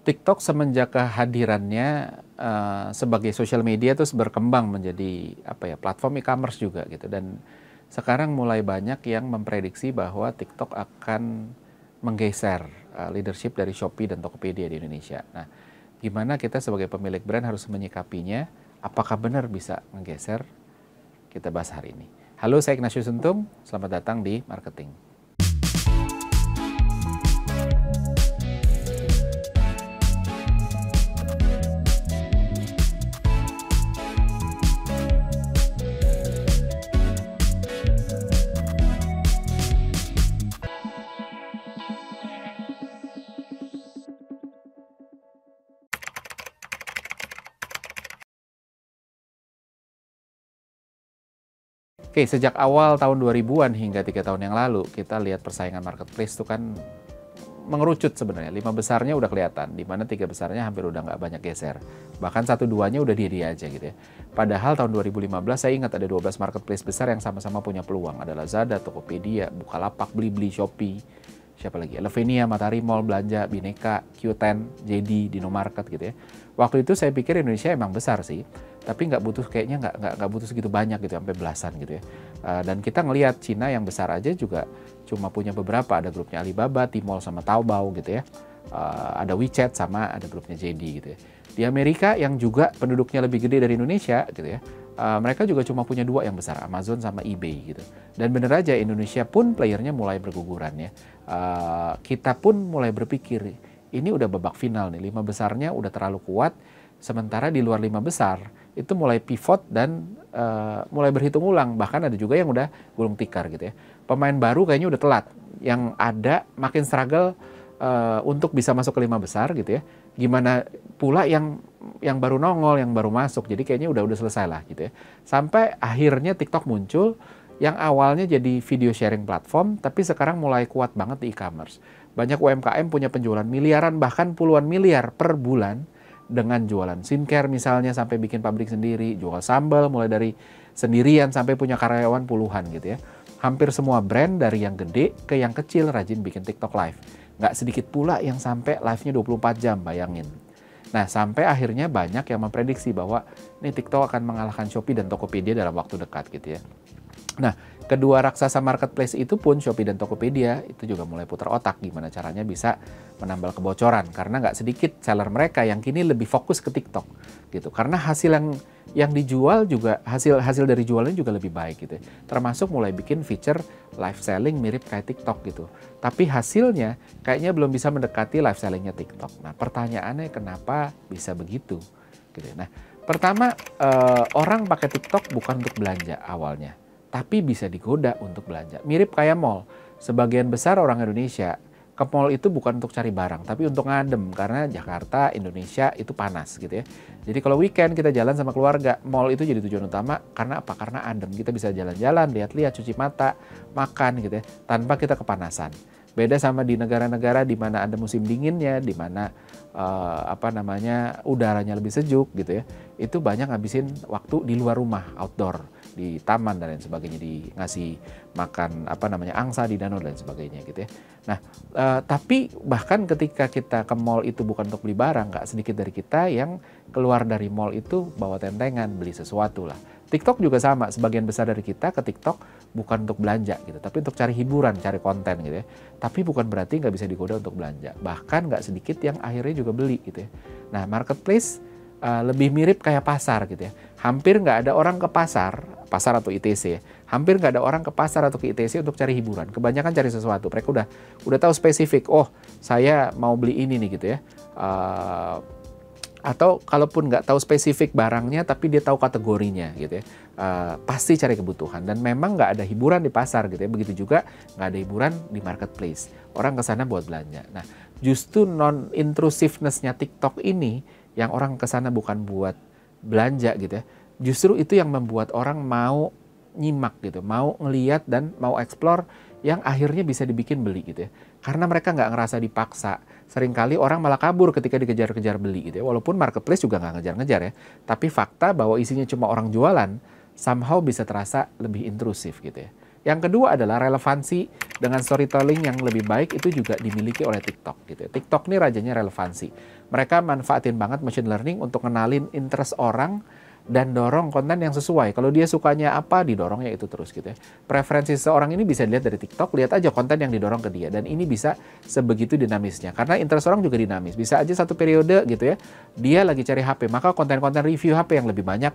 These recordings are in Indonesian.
TikTok semenjak kehadirannya sebagai sosial media terus berkembang menjadi platform e-commerce juga gitu, dan sekarang mulai banyak yang memprediksi bahwa TikTok akan menggeser leadership dari Shopee dan Tokopedia di Indonesia. Nah, gimana kita sebagai pemilik brand harus menyikapinya? Apakah benar bisa menggeser? Kita bahas hari ini. Halo, saya Ignatius Untung. Selamat datang di Marketing. Oke, sejak awal tahun 2000-an hingga 3 tahun yang lalu, kita lihat persaingan marketplace itu kan mengerucut sebenarnya. 5 besarnya udah kelihatan, di mana 3 besarnya hampir udah nggak banyak geser. Bahkan 1-2-nya udah dia aja gitu ya. Padahal tahun 2015 saya ingat ada 12 marketplace besar yang sama-sama punya peluang. Ada Lazada, Tokopedia, Bukalapak, Blibli, Shopee, siapa lagi? Elevenia, Matahari Mall, Belanja, Bineka, Q10, JD, Dinomarket gitu ya. Waktu itu saya pikir Indonesia emang besar sih, tapi kayaknya nggak butuh segitu banyak gitu, sampai belasan gitu ya. Dan kita ngelihat Cina yang besar aja juga cuma punya beberapa, ada grupnya Alibaba, Tmall sama Taobao gitu ya. Ada WeChat sama ada grupnya JD gitu ya. Di Amerika yang juga penduduknya lebih gede dari Indonesia gitu ya, mereka juga cuma punya 2 yang besar, Amazon sama eBay gitu. Dan bener aja Indonesia pun playernya mulai berguguran ya. Kita pun mulai berpikir, ini udah babak final nih, 5 besarnya udah terlalu kuat, sementara di luar 5 besar itu mulai pivot dan mulai berhitung ulang. Bahkan ada juga yang udah gulung tikar gitu ya. Pemain baru kayaknya udah telat, yang ada makin struggle untuk bisa masuk ke 5 besar gitu ya. Gimana pula yang baru nongol, yang baru masuk, jadi kayaknya udah selesai lah gitu ya. Sampai akhirnya TikTok muncul, yang awalnya jadi video sharing platform, tapi sekarang mulai kuat banget di e-commerce. Banyak UMKM punya penjualan miliaran, bahkan puluhan miliar per bulan, dengan jualan skincare misalnya, sampai bikin pabrik sendiri, jual sambal mulai dari sendirian sampai punya karyawan puluhan gitu ya. Hampir semua brand dari yang gede ke yang kecil rajin bikin TikTok live. Nggak sedikit pula yang sampai live-nya 24 jam, bayangin. Nah, sampai akhirnya banyak yang memprediksi bahwa nih TikTok akan mengalahkan Shopee dan Tokopedia dalam waktu dekat gitu ya. Nah, kedua raksasa marketplace itu pun, Shopee dan Tokopedia, itu juga mulai putar otak gimana caranya bisa menambal kebocoran. Karena nggak sedikit seller mereka yang kini lebih fokus ke TikTok gitu. Karena hasil yang dijual juga, hasil dari jualnya juga lebih baik gitu. Termasuk mulai bikin feature live selling mirip kayak TikTok gitu. Tapi hasilnya kayaknya belum bisa mendekati live sellingnya TikTok. Nah, pertanyaannya kenapa bisa begitu gitu. Nah, pertama, orang pakai TikTok bukan untuk belanja awalnya, tapi bisa digoda untuk belanja. Mirip kayak mall. Sebagian besar orang Indonesia ke mall itu bukan untuk cari barang, tapi untuk ngadem. Karena Jakarta, Indonesia itu panas gitu ya. Jadi kalau weekend kita jalan sama keluarga, mall itu jadi tujuan utama. Karena apa? Karena adem. Kita bisa jalan-jalan, lihat-lihat, cuci mata, makan gitu ya, tanpa kita kepanasan. Beda sama di negara-negara di mana ada musim dinginnya, di mana udaranya lebih sejuk gitu ya. Itu banyak ngabisin waktu di luar rumah, outdoor, di taman dan lain sebagainya, di ngasih makan angsa di danau dan sebagainya gitu ya. Nah, tapi bahkan ketika kita ke mall itu bukan untuk beli barang, nggak sedikit dari kita yang keluar dari mall itu bawa tentengan, beli sesuatu lah. TikTok juga sama, sebagian besar dari kita ke TikTok bukan untuk belanja gitu, tapi untuk cari hiburan, cari konten gitu ya. Tapi bukan berarti nggak bisa digoda untuk belanja. Bahkan nggak sedikit yang akhirnya juga beli gitu ya. Nah, marketplace lebih mirip kayak pasar gitu ya. Hampir nggak ada orang ke pasar atau ITC ya. Hampir nggak ada orang ke pasar atau ke ITC untuk cari hiburan. Kebanyakan cari sesuatu. Mereka udah tahu spesifik. Oh, saya mau beli ini nih gitu ya. Atau kalaupun nggak tahu spesifik barangnya, tapi dia tahu kategorinya gitu ya. Pasti cari kebutuhan. Dan memang nggak ada hiburan di pasar gitu ya. Begitu juga nggak ada hiburan di marketplace. Orang ke sana buat belanja. Nah, justru non-intrusiveness-nya TikTok ini, yang orang ke sana bukan buat belanja gitu ya. Justru itu yang membuat orang mau nyimak gitu, mau ngeliat dan mau explore, yang akhirnya bisa dibikin beli gitu ya. Karena mereka nggak ngerasa dipaksa. Seringkali orang malah kabur ketika dikejar-kejar beli gitu ya. Walaupun marketplace juga nggak ngejar-ngejar ya. Tapi fakta bahwa isinya cuma orang jualan, somehow bisa terasa lebih intrusif gitu ya. Yang kedua adalah relevansi dengan storytelling yang lebih baik itu juga dimiliki oleh TikTok gitu. TikTok ini rajanya relevansi. Mereka manfaatin banget machine learning untuk kenalin interest orang dan dorong konten yang sesuai. Kalau dia sukanya apa, didorongnya itu terus gitu ya. Preferensi seorang ini bisa dilihat dari TikTok, lihat aja konten yang didorong ke dia. Dan ini bisa sebegitu dinamisnya. Karena interest orang juga dinamis. Bisa aja satu periode gitu ya, dia lagi cari HP, maka konten-konten review HP yang lebih banyak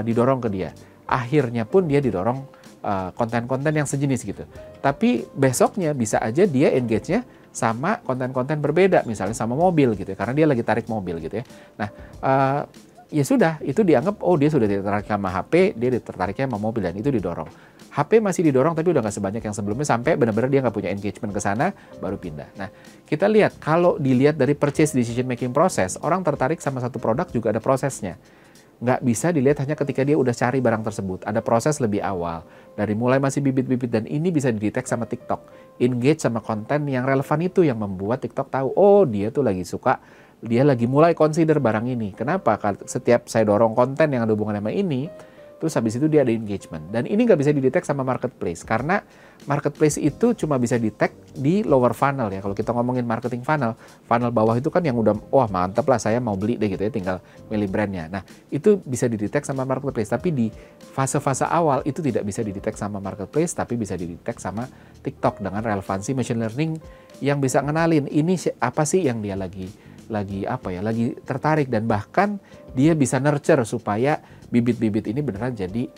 didorong ke dia. Akhirnya pun dia didorong konten-konten yang sejenis gitu. Tapi besoknya bisa aja dia engage-nya sama konten-konten berbeda, misalnya sama mobil gitu ya, karena dia lagi tarik mobil gitu ya. Nah, ya sudah, itu dianggap, oh dia sudah tertarik sama HP, dia tertariknya sama mobil, dan itu didorong. HP masih didorong, tapi udah nggak sebanyak yang sebelumnya, sampai benar-benar dia nggak punya engagement ke sana, baru pindah. Nah, kita lihat, kalau dilihat dari purchase decision making process, orang tertarik sama satu produk juga ada prosesnya. Nggak bisa dilihat hanya ketika dia udah cari barang tersebut. Ada proses lebih awal. Dari mulai masih bibit-bibit, dan ini bisa didetek sama TikTok. Engage sama konten yang relevan itu yang membuat TikTok tahu, oh dia tuh lagi suka, dia lagi mulai consider barang ini. Kenapa? Setiap saya dorong konten yang ada hubungan sama ini, terus habis itu dia ada engagement. Dan ini nggak bisa didetek sama marketplace, karena marketplace itu cuma bisa detect di lower funnel ya. Kalau kita ngomongin marketing funnel, funnel bawah itu kan yang udah, wah mantep lah saya mau beli deh gitu ya, tinggal milih brandnya. Nah, itu bisa didetek sama marketplace, tapi di fase-fase awal itu tidak bisa didetek sama marketplace, tapi bisa didetek sama TikTok dengan relevansi machine learning yang bisa ngenalin ini apa sih yang dia lagi tertarik, dan bahkan dia bisa nurture supaya bibit-bibit ini beneran jadi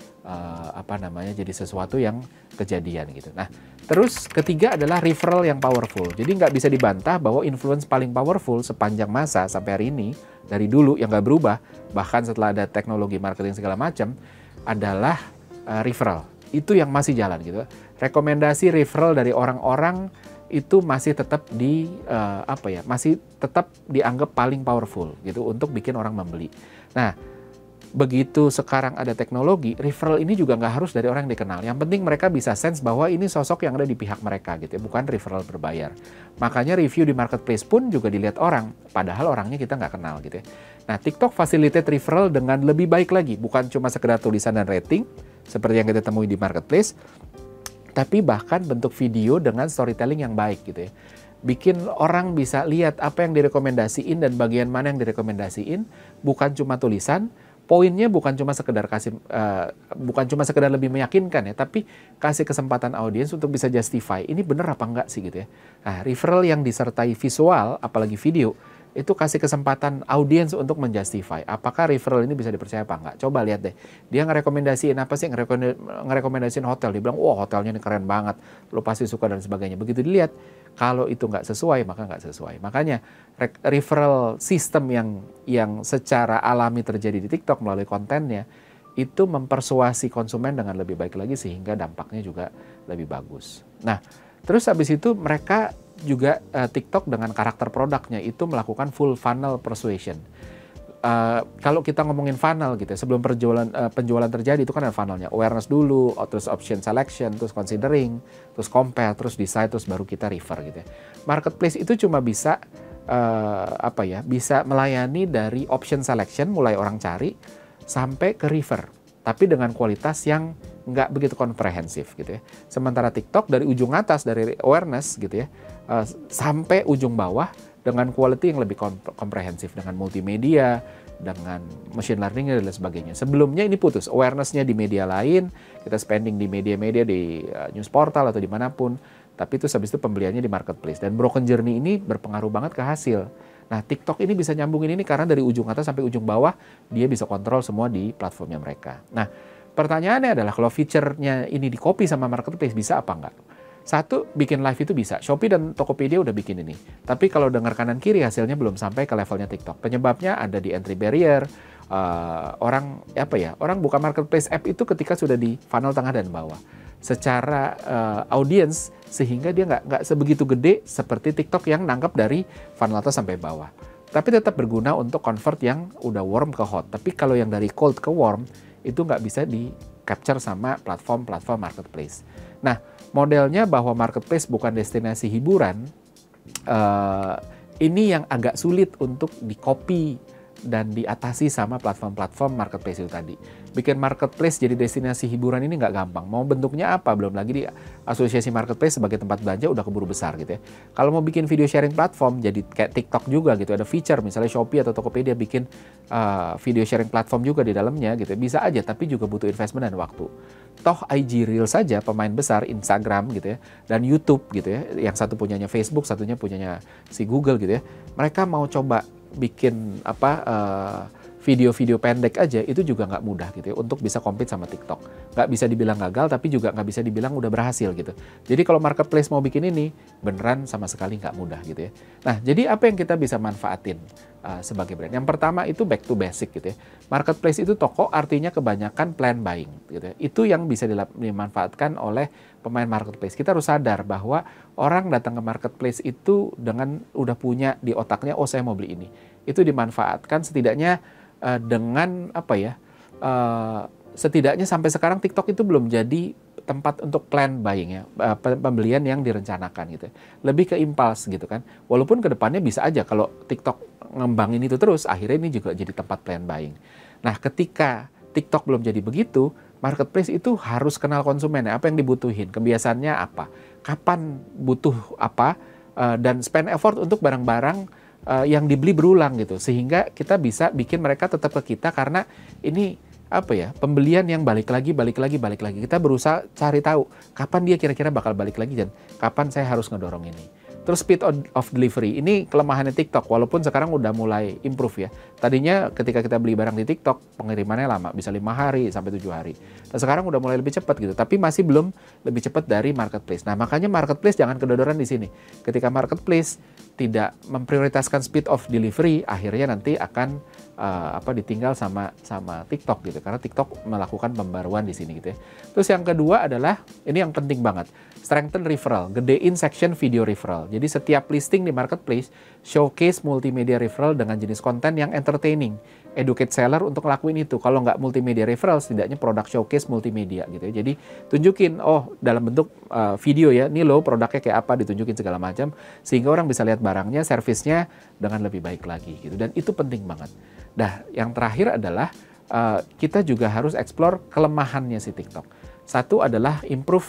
jadi sesuatu yang kejadian gitu. Nah, terus ketiga adalah referral yang powerful. Jadi nggak bisa dibantah bahwa influence paling powerful sepanjang masa sampai hari ini, dari dulu yang nggak berubah, bahkan setelah ada teknologi marketing segala macam, adalah referral. Itu yang masih jalan gitu. Rekomendasi referral dari orang-orang itu masih tetap masih tetap dianggap paling powerful gitu untuk bikin orang membeli. Nah, begitu sekarang ada teknologi, referral ini juga nggak harus dari orang yang dikenal. Yang penting mereka bisa sense bahwa ini sosok yang ada di pihak mereka gitu ya, bukan referral berbayar. Makanya review di marketplace pun juga dilihat orang, padahal orangnya kita nggak kenal gitu ya. Nah, TikTok facilitate referral dengan lebih baik lagi, bukan cuma sekedar tulisan dan rating seperti yang kita temui di marketplace, tapi bahkan bentuk video dengan storytelling yang baik gitu ya. Bikin orang bisa lihat apa yang direkomendasiin dan bagian mana yang direkomendasiin, bukan cuma tulisan. Poinnya bukan cuma sekedar lebih meyakinkan ya, tapi kasih kesempatan audiens untuk bisa justify ini bener apa enggak sih gitu ya. Nah, referral yang disertai visual, apalagi video, itu kasih kesempatan audiens untuk menjustify apakah referral ini bisa dipercaya apa enggak. Coba lihat deh, dia ngerekomendasiin apa sih, ngerekomendasiin hotel, dia bilang, wah hotelnya ini keren banget, lo pasti suka dan sebagainya. Begitu dilihat, kalau itu nggak sesuai, maka nggak sesuai. Makanya referral system yang secara alami terjadi di TikTok melalui kontennya, itu mempersuasi konsumen dengan lebih baik lagi sehingga dampaknya juga lebih bagus. Nah, terus habis itu mereka juga TikTok dengan karakter produknya itu melakukan full funnel persuasion. Kalau kita ngomongin funnel gitu ya, sebelum penjualan terjadi itu kan ada funnelnya, awareness dulu, terus option selection, terus considering, terus compare, terus decide, terus baru kita refer gitu ya. Marketplace itu cuma bisa bisa melayani dari option selection, mulai orang cari sampai ke refer, tapi dengan kualitas yang nggak begitu komprehensif gitu ya. Sementara TikTok dari ujung atas, dari awareness gitu ya, sampai ujung bawah dengan quality yang lebih komprehensif, dengan multimedia, dengan machine learning dan lain sebagainya. Sebelumnya ini putus, awareness-nya di media lain, kita spending di media-media, di news portal atau dimanapun, tapi itu habis itu pembeliannya di marketplace. Dan broken journey ini berpengaruh banget ke hasil. Nah, TikTok ini bisa nyambungin ini karena dari ujung atas sampai ujung bawah, dia bisa kontrol semua di platformnya mereka. Nah, pertanyaannya adalah kalau feature-nya ini di-copy sama marketplace, bisa apa enggak? Satu, bikin live itu bisa. Shopee dan Tokopedia udah bikin ini. Tapi kalau dengar kanan kiri hasilnya belum sampai ke levelnya TikTok. Penyebabnya ada di entry barrier. Orang buka marketplace app itu ketika sudah di funnel tengah dan bawah. Secara audience sehingga dia nggak sebegitu gede seperti TikTok yang nangkep dari funnel atas sampai bawah. Tapi tetap berguna untuk convert yang udah warm ke hot. Tapi kalau yang dari cold ke warm itu nggak bisa di capture sama platform marketplace. Nah, modelnya bahwa marketplace bukan destinasi hiburan, ini yang agak sulit untuk di-copy dan diatasi sama platform-platform marketplace itu tadi. Bikin marketplace jadi destinasi hiburan ini nggak gampang. Mau bentuknya apa? Belum lagi di asosiasi marketplace sebagai tempat belanja udah keburu besar gitu ya. Kalau mau bikin video sharing platform, jadi kayak TikTok juga gitu. Ada feature misalnya Shopee atau Tokopedia bikin video sharing platform juga di dalamnya gitu. Bisa aja, tapi juga butuh investment dan waktu. Toh IG Reels saja pemain besar Instagram gitu ya, dan YouTube gitu ya. Yang satu punyanya Facebook, satunya punyanya si Google gitu ya. Mereka mau coba bikin video-video pendek aja itu juga nggak mudah gitu ya untuk bisa compete sama TikTok. Nggak bisa dibilang gagal, tapi juga nggak bisa dibilang udah berhasil gitu. Jadi kalau marketplace mau bikin ini beneran sama sekali nggak mudah gitu ya. Nah, jadi apa yang kita bisa manfaatin sebagai brand? Yang pertama itu back to basic gitu ya. Marketplace itu toko, artinya kebanyakan plan buying gitu ya. Itu yang bisa dimanfaatkan oleh pemain marketplace. Kita harus sadar bahwa orang datang ke marketplace itu dengan udah punya di otaknya, oh saya mau beli ini. Itu dimanfaatkan setidaknya dengan setidaknya sampai sekarang TikTok itu belum jadi tempat untuk plan buying ya, pembelian yang direncanakan gitu. Lebih ke impulse gitu kan. Walaupun kedepannya bisa aja kalau TikTok ngembangin itu terus, akhirnya ini juga jadi tempat plan buying. Nah, ketika TikTok belum jadi begitu, marketplace itu harus kenal konsumen ya, apa yang dibutuhin, kebiasaannya apa, kapan butuh apa, dan spend effort untuk barang-barang yang dibeli berulang gitu, sehingga kita bisa bikin mereka tetap ke kita karena ini pembelian yang balik lagi. Kita berusaha cari tahu kapan dia kira-kira bakal balik lagi dan kapan saya harus ngedorong ini. Terus speed of delivery, ini kelemahannya TikTok, walaupun sekarang udah mulai improve ya. Tadinya ketika kita beli barang di TikTok, pengirimannya lama, bisa 5 hari sampai 7 hari. Dan sekarang udah mulai lebih cepat gitu, tapi masih belum lebih cepat dari marketplace. Nah, makanya marketplace jangan kedodoran di sini. Ketika marketplace tidak memprioritaskan speed of delivery, akhirnya nanti akan ditinggal sama TikTok gitu, karena TikTok melakukan pembaruan di sini gitu ya. Terus yang kedua adalah, ini yang penting banget, strengthen referral, gedein section video referral. Jadi setiap listing di marketplace showcase multimedia referral dengan jenis konten yang entertaining, educate seller untuk ngelakuin itu. Kalau nggak multimedia referral, setidaknya produk showcase multimedia gitu ya. Jadi tunjukin, oh dalam bentuk video ya, ini loh produknya kayak apa, ditunjukin segala macam, sehingga orang bisa lihat barangnya, servisnya dengan lebih baik lagi gitu. Dan itu penting banget. Nah, yang terakhir adalah kita juga harus explore kelemahannya si TikTok. Satu adalah improve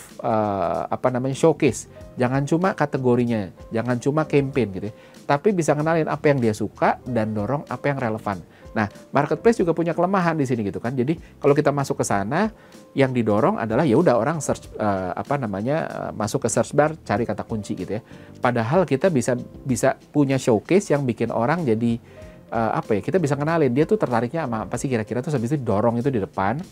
showcase. Jangan cuma kategorinya, jangan cuma campaign gitu ya, tapi bisa kenalin apa yang dia suka dan dorong apa yang relevan. Nah, marketplace juga punya kelemahan di sini gitu kan. Jadi kalau kita masuk ke sana, yang didorong adalah ya udah orang search masuk ke search bar cari kata kunci gitu ya. Padahal kita bisa punya showcase yang bikin orang jadi kita bisa kenalin dia tuh tertariknya sama apa sih kira-kira, terus habis itu dorong itu di depan.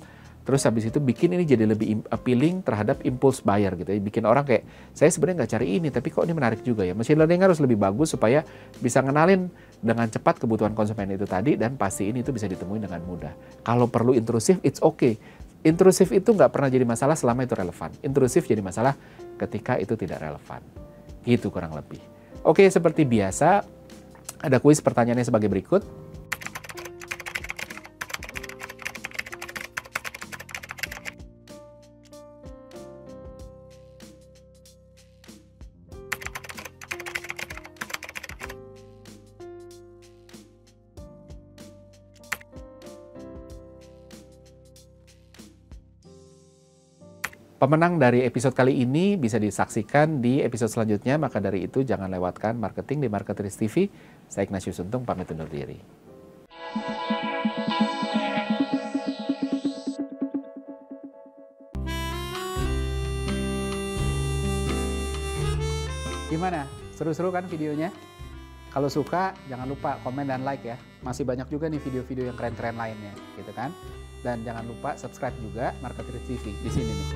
Terus habis itu bikin ini jadi lebih appealing terhadap impulse buyer gitu ya. Bikin orang kayak, saya sebenarnya nggak cari ini, tapi kok ini menarik juga ya. Machine learning harus lebih bagus supaya bisa ngenalin dengan cepat kebutuhan konsumen itu tadi, dan pastiin itu bisa ditemui dengan mudah. Kalau perlu intrusif, it's okay. Intrusif itu nggak pernah jadi masalah selama itu relevan. Intrusif jadi masalah ketika itu tidak relevan. Gitu kurang lebih. Oke, seperti biasa, ada kuis pertanyaannya sebagai berikut. Pemenang dari episode kali ini bisa disaksikan di episode selanjutnya, maka dari itu jangan lewatkan marketing di Marketers TV. Saya Ignatius Untung, pamit undur diri. Gimana? Seru-seru kan videonya? Kalau suka, jangan lupa komen dan like ya. Masih banyak juga nih video-video yang keren-keren lainnya, gitu kan? Dan jangan lupa subscribe juga Marketers TV di sini nih.